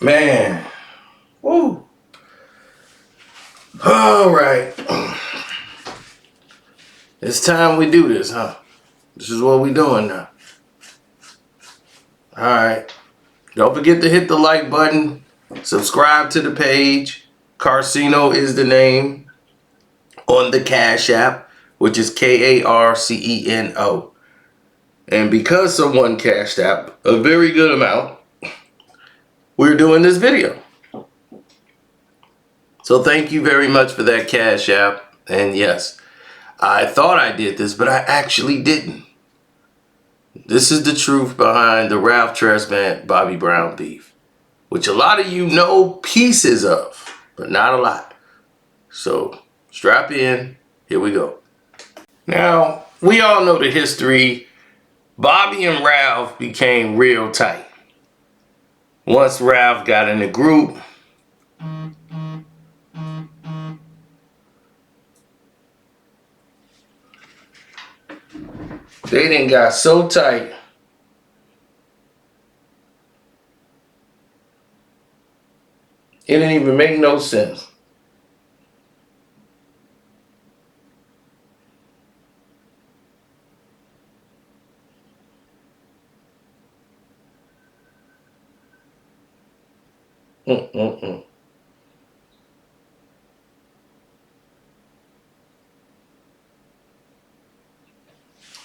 Man. Woo. All right. It's time we do this, huh? This is what we doing now. All right. Don't forget to hit the like button. Subscribe to the page. Carcino is the name on the Cash App, which is Karceno. And because someone cashed out a very good amount, we're doing this video. So thank you very much for that Cash App. And yes, I thought I did this, but I actually didn't. This is the truth behind the Ralph Tresvant Bobby Brown beef, which a lot of you know pieces of, but not a lot. So strap in, here we go. Now, we all know the history. Bobby and Ralph became real tight. Once Ralph got in the group, they done got so tight it didn't even make no sense.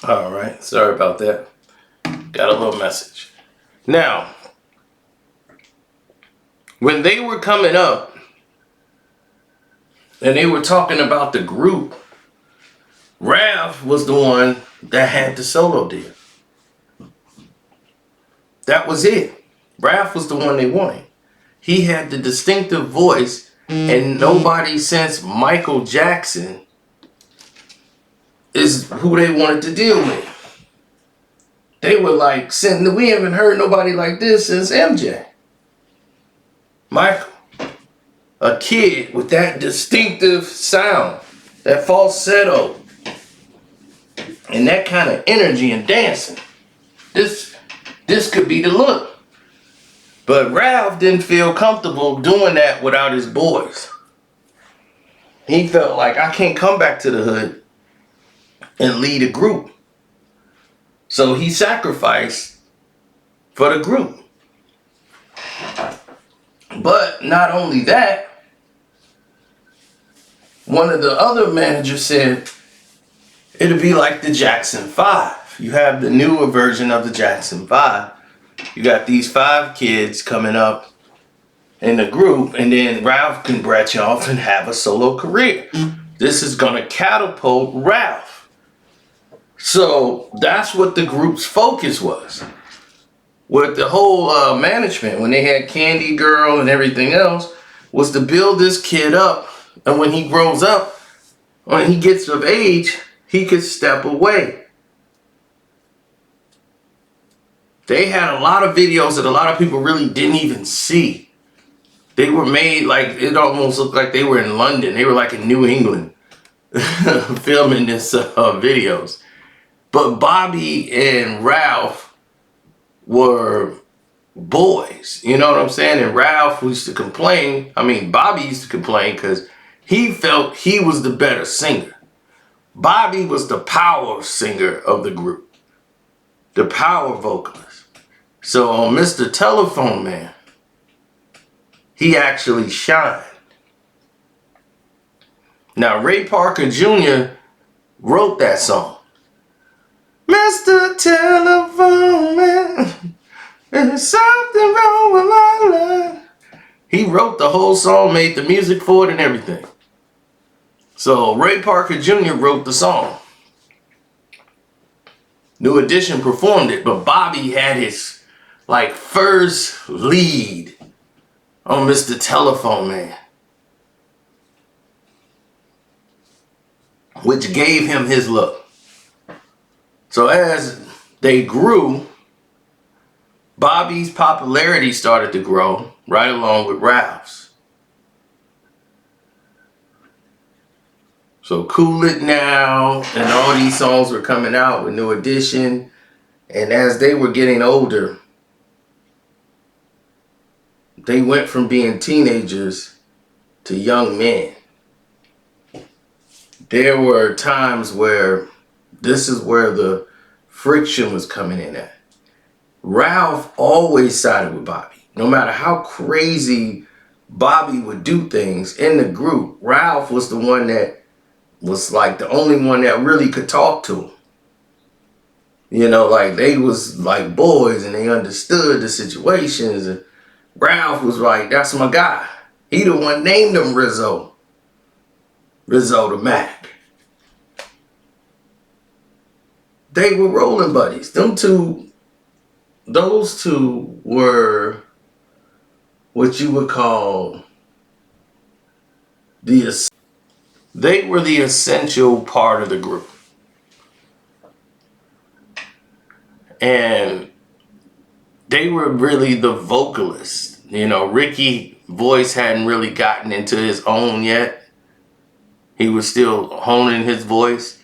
All right, sorry about that. Got a little message. Now, when they were coming up and they were talking about the group, Ralph was the one that had the solo deal. That was it. Ralph was the one they wanted. He had the distinctive voice, and nobody since Michael Jackson is who they wanted to deal with. They were like, we haven't heard nobody like this since MJ. Michael, a kid with that distinctive sound, that falsetto, and that kind of energy and dancing. This could be the look. But Ralph didn't feel comfortable doing that without his boys. He felt like, I can't come back to the hood and lead a group. So he sacrificed for the group. But not only that, one of the other managers said, it'll be like the Jackson 5. You have the newer version of the Jackson 5. You got these 5 kids coming up in the group, and then Ralph can branch off and have a solo career. This is gonna catapult Ralph. So that's what the group's focus was. With the whole management, when they had Candy Girl and everything else, was to build this kid up, and when he grows up, when he gets of age, he could step away. They had a lot of videos that a lot of people really didn't even see. They were made like, it almost looked like they were in London. They were like in New England filming this videos. But Bobby and Ralph were boys, you know what I'm saying? And Ralph used to complain. I mean, Bobby used to complain because he felt he was the better singer. Bobby was the power singer of the group, the power vocalist. So on Mr. Telephone Man, he actually shined. Now, Ray Parker Jr. wrote that song. Mr. Telephone Man, there's something wrong with my life. He wrote the whole song, made the music for it and everything. So Ray Parker Jr. wrote the song. New Edition performed it, but Bobby had his first lead on Mr. Telephone Man, which gave him his look. So as they grew, Bobby's popularity started to grow right along with Ralph's. So Cool It Now and all these songs were coming out with New Edition. And as they were getting older, they went from being teenagers to young men. There were times where this is where the friction was coming in at. Ralph always sided with Bobby. No matter how crazy Bobby would do things in the group, Ralph was the one that was like the only one that really could talk to him. You know, like they was like boys and they understood the situations. And Ralph was like, that's my guy. He the one named him Rizzo the Mac. They were rolling buddies. Those two were what you would call they were the essential part of the group. And they were really the vocalists. You know, Ricky's voice hadn't really gotten into his own yet. He was still honing his voice.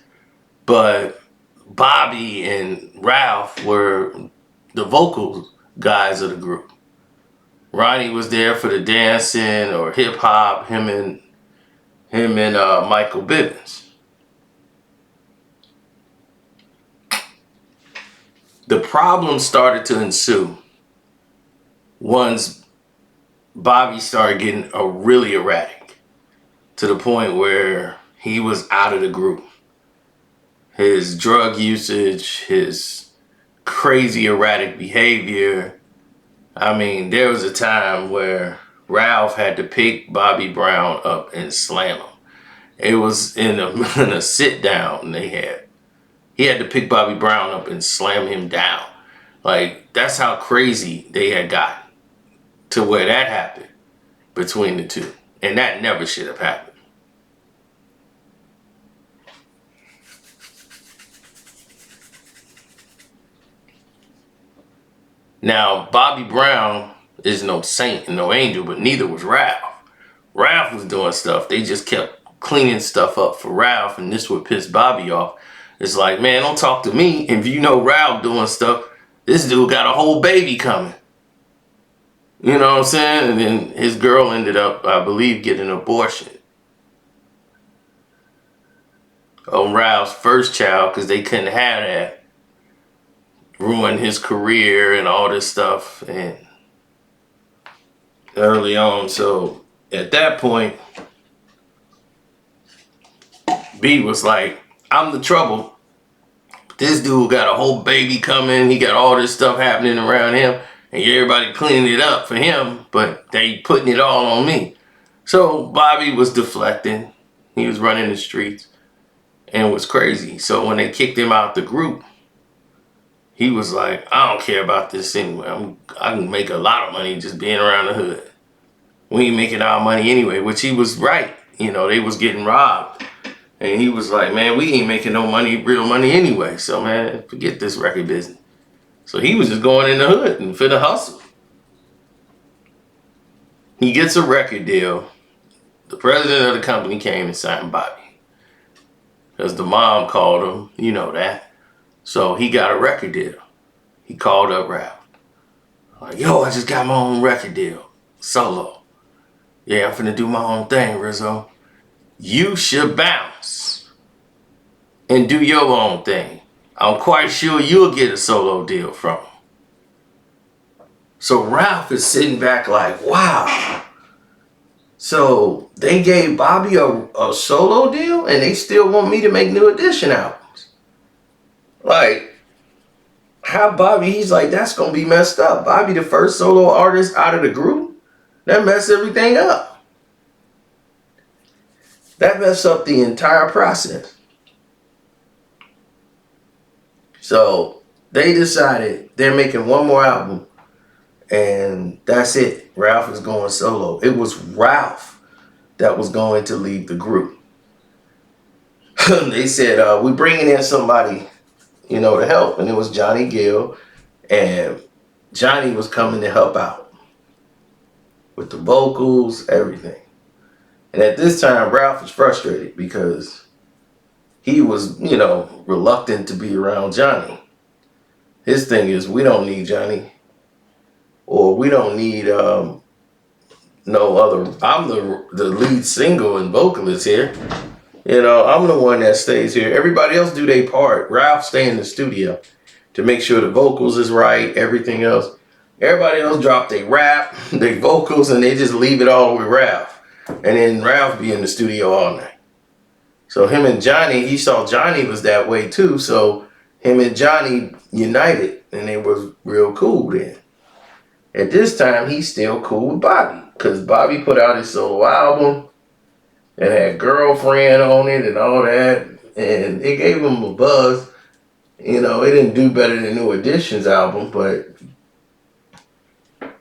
But Bobby and Ralph were the vocal guys of the group. Ronnie was there for the dancing or hip hop, him and Michael Bivens. The problem started to ensue once Bobby started getting really erratic, to the point where he was out of the group. His drug usage, his crazy erratic behavior. I mean, there was a time where Ralph had to pick Bobby Brown up and slam him. It was in a sit down they had. He had to pick Bobby Brown up and slam him down. Like, that's how crazy they had gotten to where that happened between the two. And that never should have happened. Now, Bobby Brown is no saint and no angel, but neither was Ralph. Ralph was doing stuff. They just kept cleaning stuff up for Ralph, and this would piss Bobby off. It's like, man, don't talk to me. If you know Ralph doing stuff, this dude got a whole baby coming. You know what I'm saying? And then his girl ended up, I believe, getting an abortion on Ralph's first child because they couldn't have that. Ruined his career and all this stuff and early on. So at that point, B was like, I'm the trouble. This dude got a whole baby coming. He got all this stuff happening around him. And everybody cleaning it up for him, but they putting it all on me. So Bobby was deflecting. He was running the streets and it was crazy. So when they kicked him out the group, he was like, I don't care about this anyway. I can make a lot of money just being around the hood. We ain't making our money anyway, which he was right. You know, they was getting robbed. And he was like, man, we ain't making no money, real money anyway. So, man, forget this record business. So he was just going in the hood and for the hustle. He gets a record deal. The president of the company came and signed Bobby. Because the mom called him, you know that. So he got a record deal. He called up Ralph. Like, yo, I just got my own record deal. Solo. Yeah, I'm finna do my own thing, Rizzo. You should bounce and do your own thing. I'm quite sure you'll get a solo deal from him. So Ralph is sitting back like, wow. So they gave Bobby a solo deal and they still want me to make New Edition albums. Like, how Bobby, he's like, that's going to be messed up. Bobby, the first solo artist out of the group, that messed everything up. That messed up the entire process. So they decided they're making one more album and that's it. Ralph is going solo. It was Ralph that was going to lead the group. They said, we're bringing in somebody, you know, to help. And it was Johnny Gill. And Johnny was coming to help out with the vocals, everything. And at this time, Ralph was frustrated because he was, you know, reluctant to be around Johnny. His thing is, we don't need Johnny. Or we don't need no other. I'm the lead single and vocalist here. I'm the one that stays here. Everybody else do their part. Ralph stay in the studio to make sure the vocals is right, everything else. Everybody else drop their rap, their vocals, and they just leave it all with Ralph. And then Ralph be in the studio all night. So him and Johnny, he saw Johnny was that way too. So him and Johnny united, and they was real cool then. At this time, he's still cool with Bobby, because Bobby put out his solo album and had Girlfriend on it and all that, and it gave him a buzz. It didn't do better than New Edition's album, but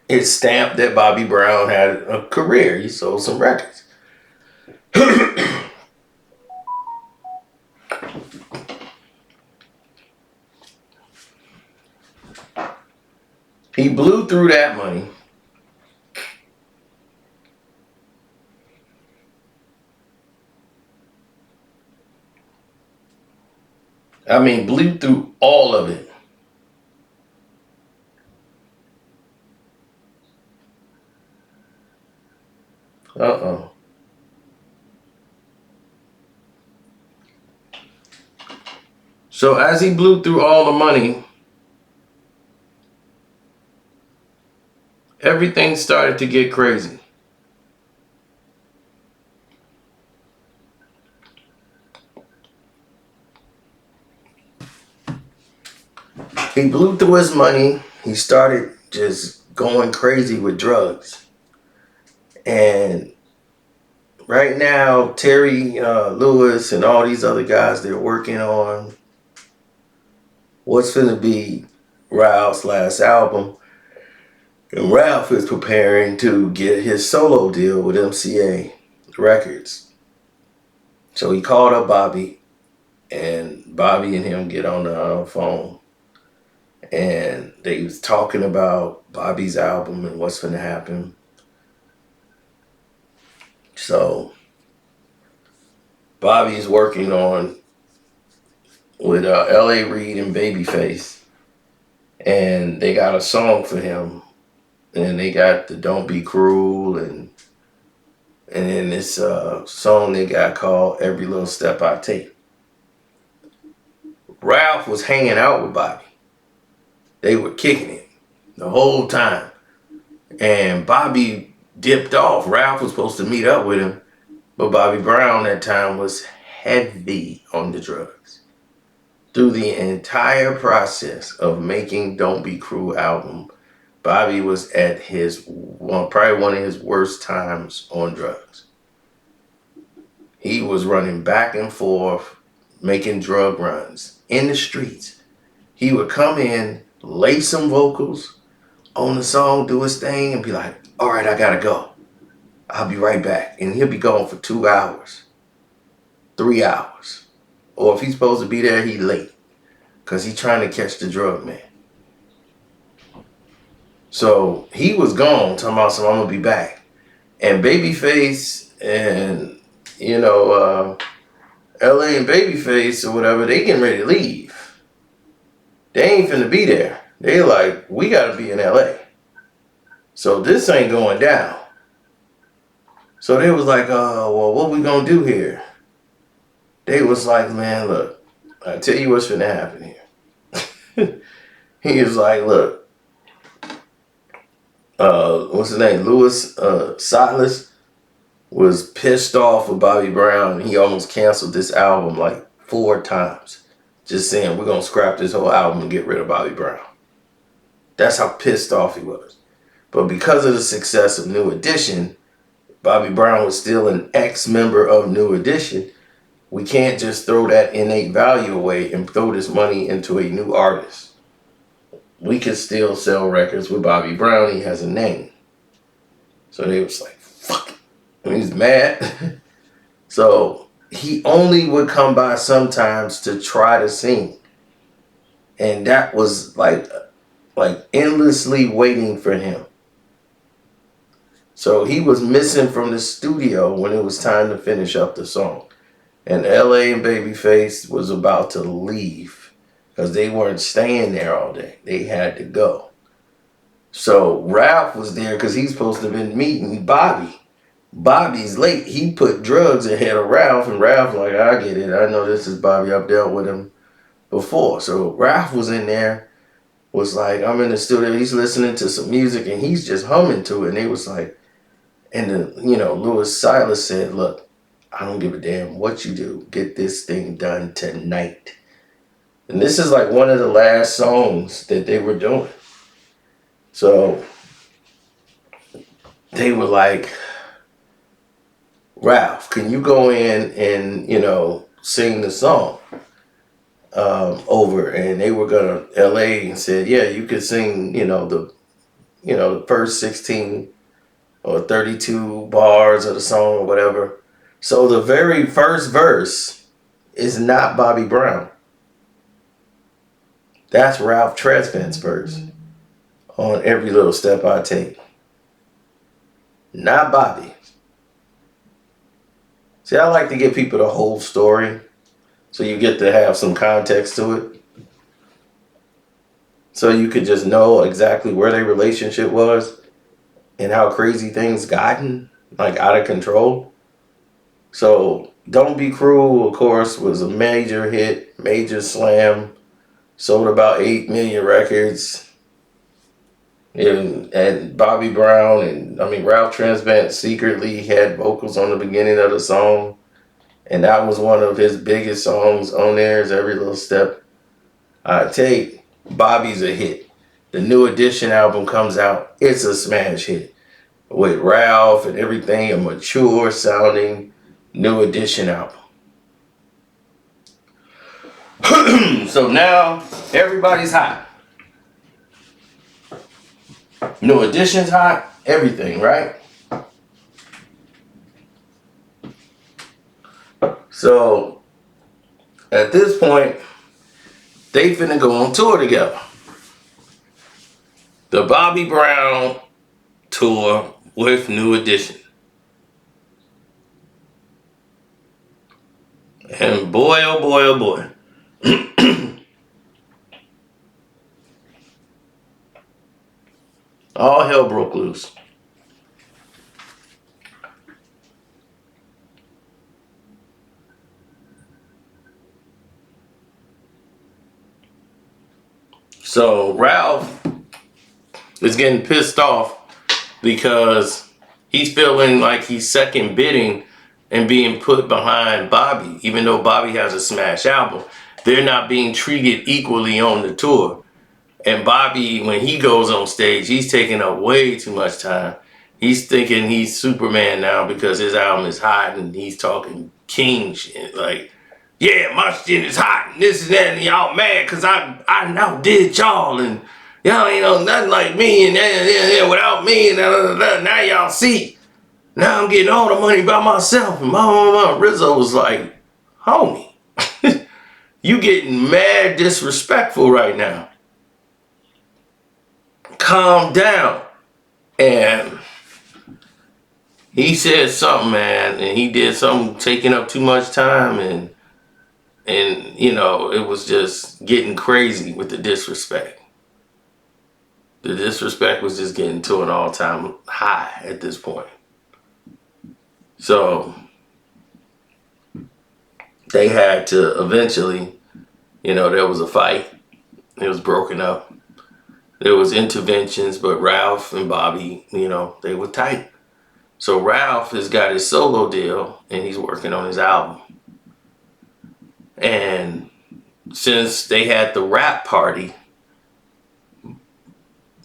it stamped that Bobby Brown had a career. He sold some records. He blew through that money. I mean, blew through all of it. Uh-oh. So as he blew through all the money, everything started to get crazy. He blew through his money. He started just going crazy with drugs. And right now, Terry Lewis and all these other guys, they're working on what's going to be Ralph's last album. And Ralph is preparing to get his solo deal with MCA Records. So he called up Bobby, and Bobby and him get on the phone. And they was talking about Bobby's album and what's going to happen. So Bobby's working on with L.A. Reid and Babyface, and they got a song for him, and they got the Don't Be Cruel, and then this song they got called Every Little Step I Take. Ralph was hanging out with Bobby. They were kicking it the whole time, and Bobby dipped off. Ralph was supposed to meet up with him, but Bobby Brown that time was heavy on the drugs. Through the entire process of making Don't Be Cruel album, Bobby was at probably one of his worst times on drugs. He was running back and forth, making drug runs in the streets. He would come in, lay some vocals on the song, do his thing, and be like, all right, I gotta go. I'll be right back. And he'll be gone for 2 hours, 3 hours. Or if he's supposed to be there, he's late, because he's trying to catch the drug man. So he was gone, talking about I'm going to be back. And Babyface and, L.A. and Babyface or whatever, they getting ready to leave. They ain't finna be there. They like, we got to be in L.A. So this ain't going down. So they was like, well, what we going to do here? They was like, man, look, I tell you what's finna happen here. He was like, look, what's his name? Louis Silas was pissed off with Bobby Brown. He almost canceled this album like 4 times. Just saying, we're going to scrap this whole album and get rid of Bobby Brown. That's how pissed off he was. But because of the success of New Edition, Bobby Brown was still an ex-member of New Edition. We can't just throw that innate value away and throw this money into a new artist. We could still sell records with Bobby Brown. He has a name. So they was like, fuck it. And he's mad. So he only would come by sometimes to try to sing. And that was like endlessly waiting for him. So he was missing from the studio when it was time to finish up the song. And L.A. and Babyface was about to leave because they weren't staying there all day. They had to go. So Ralph was there because he's supposed to have been meeting Bobby. Bobby's late. He put drugs ahead of Ralph, and Ralph's like, I get it. I know this is Bobby. I've dealt with him before. So Ralph was in there, was like, I'm in the studio. He's listening to some music, and he's just humming to it. And they was like, and then, Louis Silas said, look, I don't give a damn what you do. Get this thing done tonight. And this is like one of the last songs that they were doing. So they were like, Ralph, can you go in and, sing the song over? And they were going to LA and said, yeah, you could sing, the first 16 or 32 bars of the song or whatever. So the very first verse is not Bobby Brown. That's Ralph Tresvant's verse on Every Little Step I Take. Not Bobby. See, I like to give people the whole story so you get to have some context to it. So you could just know exactly where their relationship was and how crazy things gotten, like out of control. So Don't Be Cruel, of course, was a major hit, major slam, sold about 8 million records. And Bobby Brown Ralph Tresvant secretly had vocals on the beginning of the song. And that was one of his biggest songs on there, is Every Little Step I Take. Bobby's a hit. The New Edition album comes out. It's a smash hit. With Ralph and everything, a mature sounding New Edition album. So now everybody's hot. New Edition's hot. Everything, right? So at this point, they finna go on tour together. The Bobby Brown tour with New Edition. And boy, oh boy, oh boy. All hell broke loose. So Ralph is getting pissed off because he's feeling like he's second bidding and being put behind Bobby. Even though Bobby has a smash album, they're not being treated equally on the tour. And Bobby, when he goes on stage, he's taking up way too much time. He's thinking he's Superman now because his album is hot, and he's talking king shit. Like, yeah, my shit is hot and this and that, and y'all mad because I outdid y'all, and y'all ain't know nothing like me, and without me, and now y'all see. Now I'm getting all the money by myself. And my Rizzo was like, homie, you getting mad disrespectful right now. Calm down. And he said something, man, and he did something taking up too much time, and it was just getting crazy with the disrespect. The disrespect was just getting to an all-time high at this point. So they had to eventually, there was a fight. It was broken up. There was interventions, but Ralph and Bobby, they were tight. So Ralph has got his solo deal, and he's working on his album. And since they had the rap party,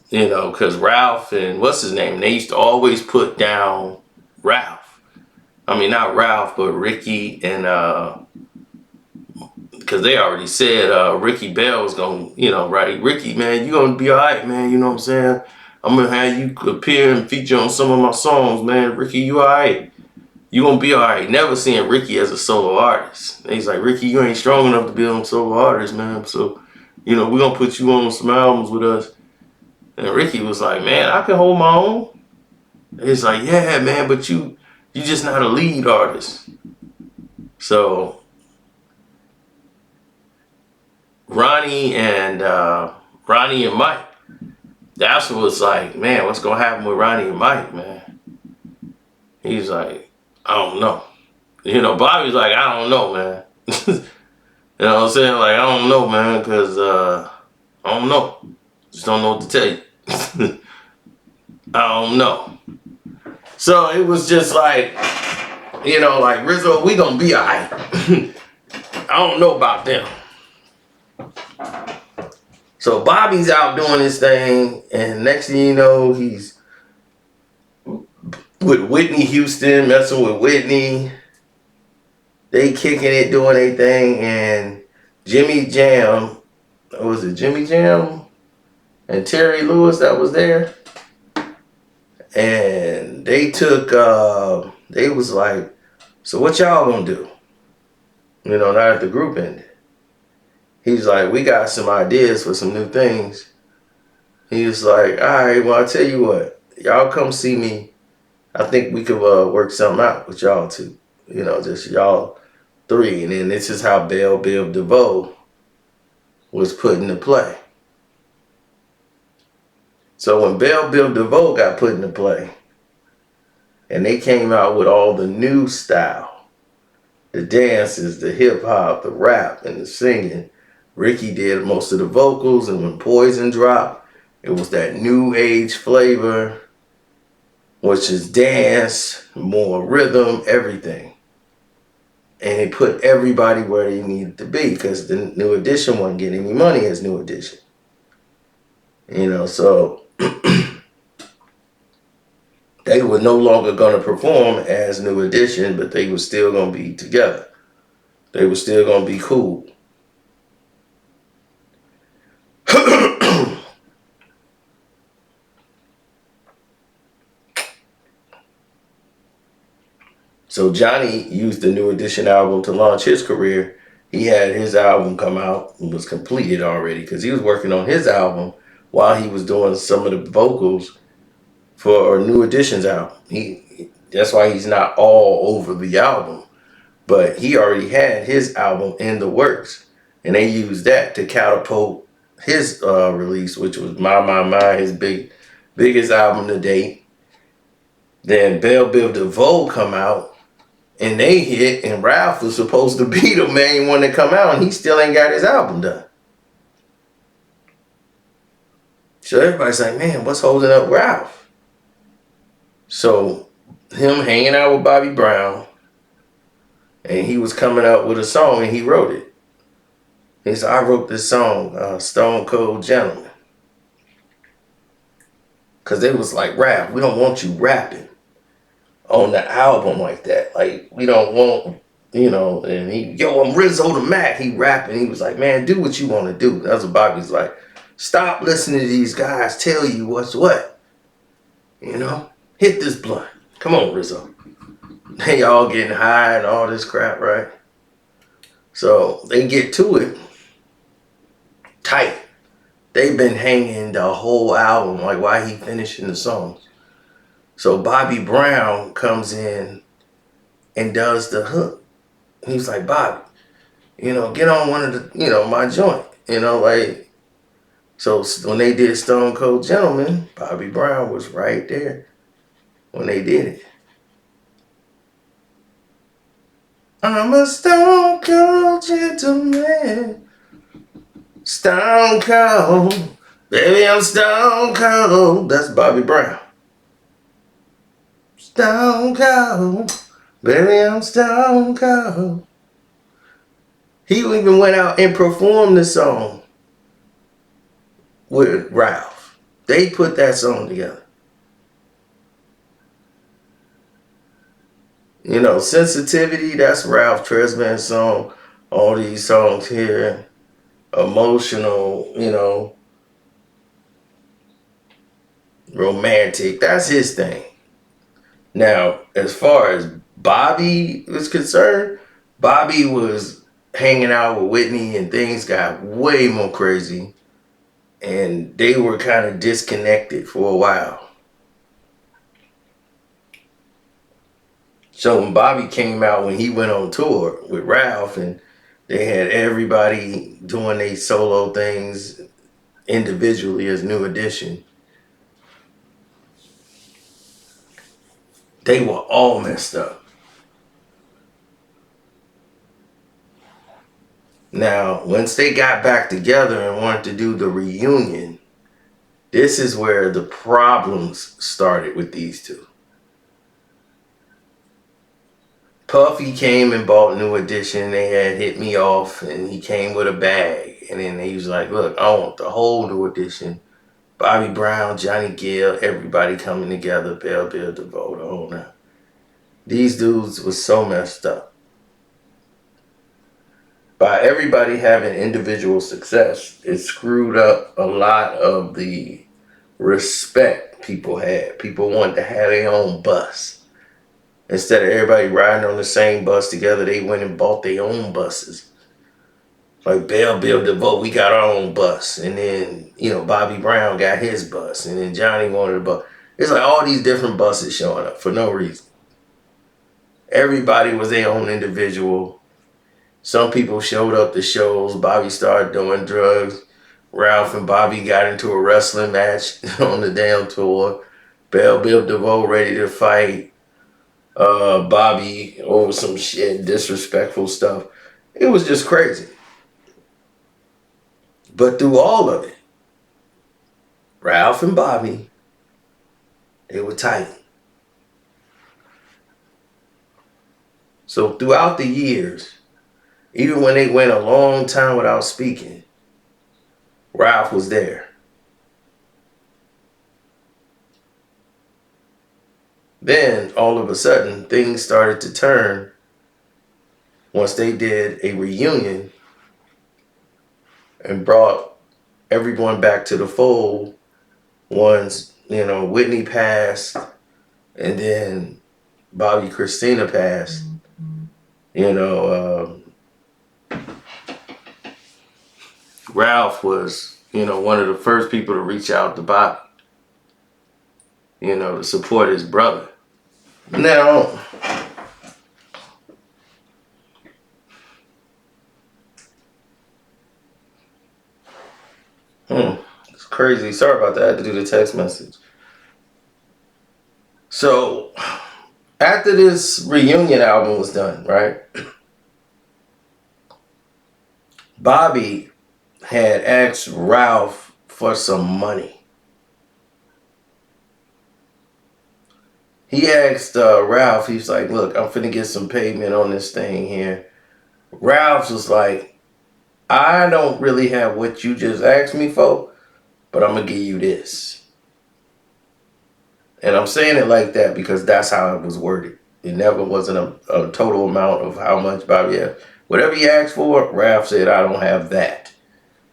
because Ralph and what's his name, they used to always put down Ralph. I mean, not Ralph, but Ricky and, because they already said Ricky Bell's going to, right? Ricky, man, you going to be all right, man, you know what I'm saying? I'm going to have you appear and feature on some of my songs, man. Ricky, you all right. You going to be all right. Never seeing Ricky as a solo artist. And he's like, Ricky, you ain't strong enough to be on solo artist, man. So, we're going to put you on some albums with us. And Ricky was like, man, I can hold my own. And he's like, yeah, man, but you just not a lead artist. So Ronnie and Mike, that's what was like, man, what's gonna happen with Ronnie and Mike, man? He's like, I don't know. You know, Bobby's like, I don't know, man. You know what I'm saying? Like, I don't know, man, because I don't know. Just don't know what to tell you. I don't know. So it was just like, you know, like, Rizzo, we gonna be alright. I don't know about them. So Bobby's out doing his thing, and next thing you know, he's with Whitney Houston, messing with Whitney. They kicking it, doing their thing, and Jimmy Jam, was it Jimmy Jam and Terry Lewis that was there? And they took, they was like, so what y'all gonna do? You know, now that the group ended. He's like, we got some ideas for some new things. He was like, all right, well, I'll tell you what. Y'all come see me. I think we could work something out with y'all two. You know, just y'all three. And then this is how Biv DeVoe was put into play. So when Biv DeVoe got put into play, and they came out with all the new style, the dances, the hip hop, the rap, and the singing, Ricky did most of the vocals, and when Poison dropped, it was that new age flavor, which is dance, more rhythm, everything. And it put everybody where they needed to be, because the New Edition wasn't getting any money as New Edition. You know, so they were no longer going to perform as New Edition, but they were still going to be together. They were still going to be cool. So Johnny used the New Edition album to launch his career. He had his album come out and was completed already, because he was working on his album while he was doing some of the vocals for New Edition's album. That's why he's not all over the album. But he already had his album in the works, and they used that to catapult his release, which was My, his biggest album to date. Then Biv DeVoe come out, and they hit, and Ralph was supposed to be the main one to come out, and he still ain't got his album done. So everybody's like, man, what's holding up Ralph? So him hanging out with Bobby Brown, and he was coming up with a song, and he wrote it. He said, I wrote this song, Stone Cold Gentleman. Because they was like, Ralph, we don't want you rapping on the album like that. Like, we don't want, you know, and I'm Rizzo the Mac. He rapping. He was like, man, do what you want to do. That's what Bobby's like. Stop listening to these guys tell you what's what. You know? Hit this blunt. Come on, Rizzo. They all getting high and all this crap, right? So they get to it tight. They've been hanging the whole album, like while he finishing the songs. So Bobby Brown comes in and does the hook. He's like, Bobby, you know, get on one of the, you know, my joint. You know, like, so when they did Stone Cold Gentleman, Bobby Brown was right there when they did it. I'm a stone cold gentleman. Stone cold. Baby, I'm stone cold. That's Bobby Brown. Stone cold. Baby, I'm stone cold. He even went out and performed the song with Ralph. They put that song together. You know, Sensitivity, that's Ralph Tresvant's song. All these songs here, emotional, you know, romantic, that's his thing. Now, as far as Bobby was concerned, Bobby was hanging out with Whitney and things got way more crazy, and they were kind of disconnected for a while. So when Bobby came out, when he went on tour with Ralph, and they had everybody doing their solo things individually as New Edition, They were all messed up. Now, once they got back together and wanted to do the reunion, this is where the problems started with these two. Puffy came and bought New Edition. They had hit me off, and he came with a bag. And then he was like, look, I want the whole New Edition. Bobby Brown, Johnny Gill, everybody coming together. Biv DeVoe, the whole nine. These dudes was so messed up. By everybody having individual success, it screwed up a lot of the respect people had. People wanted to have their own bus. Instead of everybody riding on the same bus together, they went and bought their own buses. Like Biv DeVoe, we got our own bus. And then, Bobby Brown got his bus. And then Johnny wanted a bus. It's like all these different buses showing up for no reason. Everybody was their own individual. Some people showed up to shows. Bobby started doing drugs. Ralph and Bobby got into a wrestling match on the damn tour. Biv DeVoe ready to fight Bobby over some shit, disrespectful stuff. It was just crazy. But through all of it, Ralph and Bobby, they were tight. So throughout the years, even when they went a long time without speaking, Ralph was there. Then, all of a sudden, things started to turn once they did a reunion and brought everyone back to the fold. Once, Whitney passed, and then Bobby Christina passed. Ralph was, one of the first people to reach out to Bobby, to support his brother. Now, it's crazy. Sorry about that. I had to do the text message. So, after this reunion album was done, right? Bobby had asked Ralph for some money. He asked Ralph, he's like, look, I'm finna get some payment on this thing here. Ralph was like, I don't really have what you just asked me for, but I'm gonna give you this. And I'm saying it like that because that's how it was worded. It never wasn't a total amount of how much Bobby had. Whatever he asked for, Ralph said, I don't have that,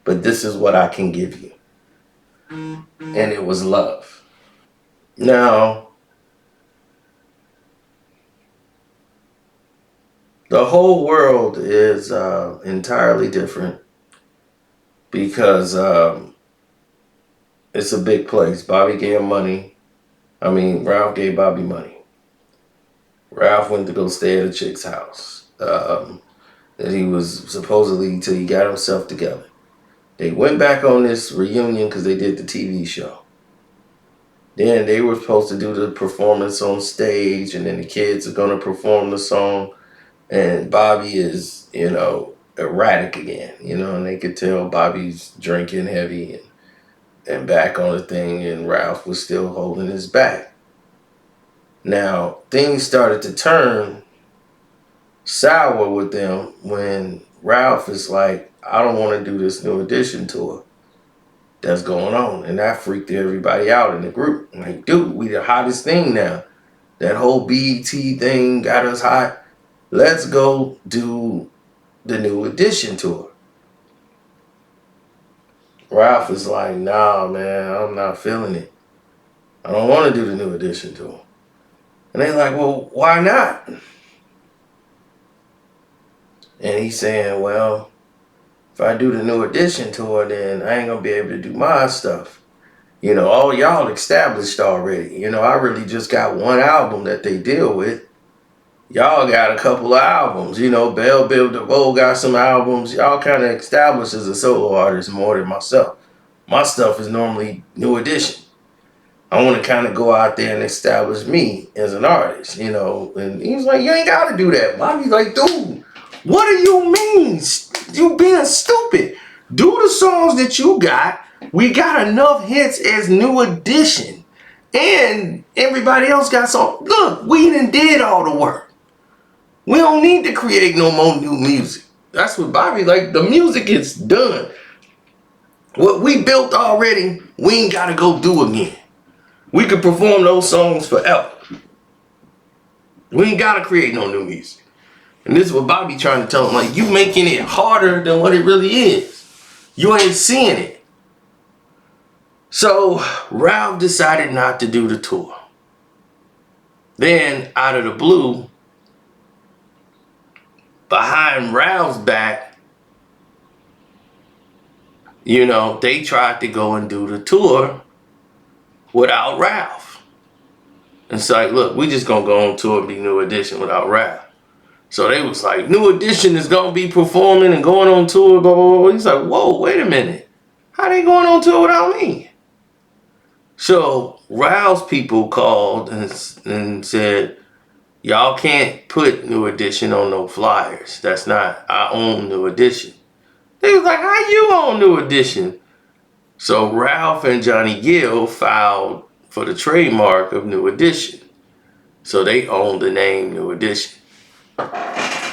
but this is what I can give you. And it was love. Now, the whole world is entirely different because it's a big place. Bobby gave him money. Ralph gave Bobby money. Ralph went to go stay at a chick's house that he was supposedly till he got himself together. They went back on this reunion because they did the TV show. Then they were supposed to do the performance on stage, and then the kids are going to perform the song. And Bobby is, erratic again, and they could tell Bobby's drinking heavy and back on the thing, and Ralph was still holding his back. Now, things started to turn sour with them when Ralph is like, I don't want to do this New Edition tour that's going on. And that freaked everybody out in the group. Like, dude, we the hottest thing now. That whole BET thing got us hot. Let's go do the New Edition tour. Ralph is like, nah, man, I'm not feeling it. I don't want to do the New Edition tour. And they're like, well, why not? And he's saying, well, if I do the New Edition tour, then I ain't going to be able to do my stuff. All y'all established already. I really just got one album that they deal with. Y'all got a couple of albums. Biv DeVoe got some albums. Y'all kind of established as a solo artist more than myself. My stuff is normally New Edition. I want to kind of go out there and establish me as an artist, you know. And he was like, you ain't got to do that. Bobby's like, dude, what do you mean? You being stupid. Do the songs that you got. We got enough hits as New Edition. And everybody else got some. Look, we done did all the work. We don't need to create no more new music. That's what Bobby like. The music is done. What we built already, we ain't got to go do again. We could perform those songs forever. We ain't got to create no new music. And this is what Bobby trying to tell him. Like, you making it harder than what it really is. You ain't seeing it. So Ralph decided not to do the tour. Then, out of the blue, behind Ralph's back, you know, they tried to go and do the tour without Ralph. And it's like, look, we just gonna go on tour and be New Edition without Ralph. So they was like, New Edition is gonna be performing and going on tour, blah, blah, blah. He's like, whoa, wait a minute. How they going on tour without me? So Ralph's people called and said, y'all can't put New Edition on no flyers. That's not our own New Edition. They was like, how you own New Edition? So Ralph and Johnny Gill filed for the trademark of New Edition. So they own the name New Edition.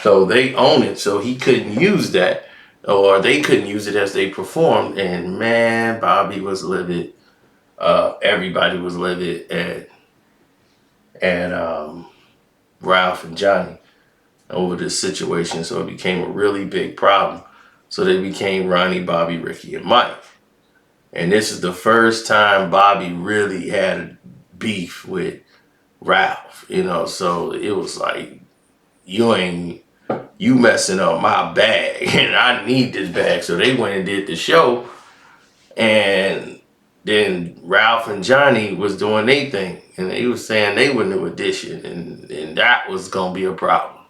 So they own it, so he couldn't use that, or they couldn't use it as they performed. And man, Bobby was livid. Everybody was livid at Ralph and Johnny over this situation. So it became a really big problem. So they became Ronnie, Bobby, Ricky, and Mike. And this is the first time Bobby really had beef with Ralph, you know. So it was like, you messing up my bag, and I need this bag. So they went and did the show, and then Ralph and Johnny was doing their thing, and they was saying they were New Edition, and that was gonna be a problem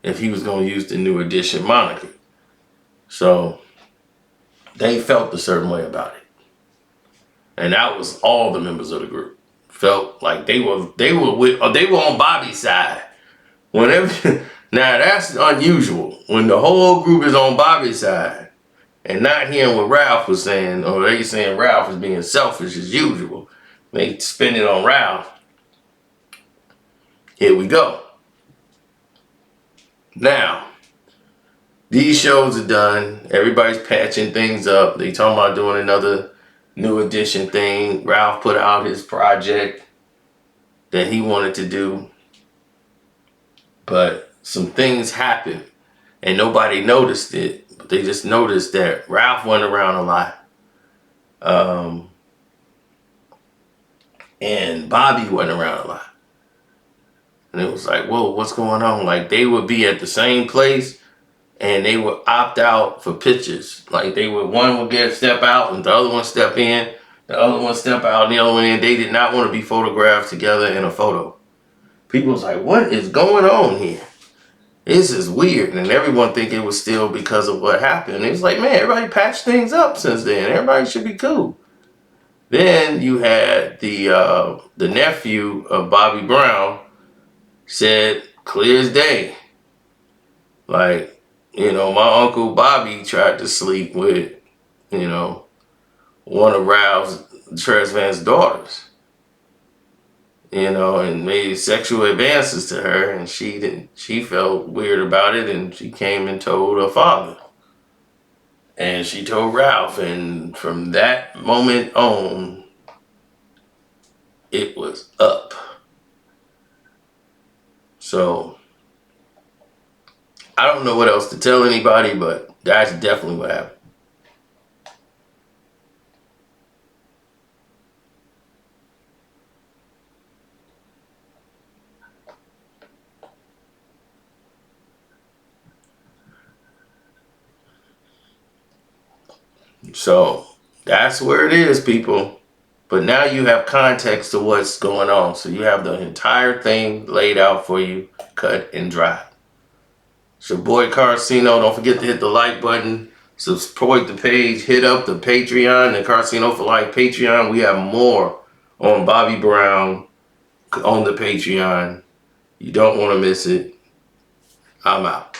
if he was gonna use the New Edition moniker. So they felt a certain way about it, and that was all the members of the group felt like they were on Bobby's side. Whenever now that's unusual when the whole group is on Bobby's side and not hearing what Ralph was saying, or they saying Ralph is being selfish as usual. They spin it on Ralph. Here we go. Now, these shows are done. Everybody's patching things up. They talking about doing another New Edition thing. Ralph put out his project that he wanted to do. But some things happened and nobody noticed it. But they just noticed that Ralph went around a lot. And Bobby went around a lot. And it was like, whoa, what's going on? Like, they would be at the same place and they would opt out for pictures. Like, one would step out and the other one step in. The other one step out and the other one in. They did not want to be photographed together in a photo. People was like, what is going on here? This is weird. And everyone think it was still because of what happened. And it was like, man, everybody patched things up since then. Everybody should be cool. Then you had the nephew of Bobby Brown said, clear as day, like, you know, my Uncle Bobby tried to sleep with, you know, one of Ralph's Tresvant's daughters. You know, and made sexual advances to her, and she felt weird about it, and she came and told her father. And she told Ralph, and from that moment on, it was up. So, I don't know what else to tell anybody, but that's definitely what happened. So that's where it is, people. But now you have context to what's going on. So you have the entire thing laid out for you, cut and dry. It's your boy Carcino. Don't forget to hit the like button, support the page, hit up the Patreon, the Carcino for Life Patreon. We have more on Bobby Brown on the Patreon. You don't want to miss it. I'm out.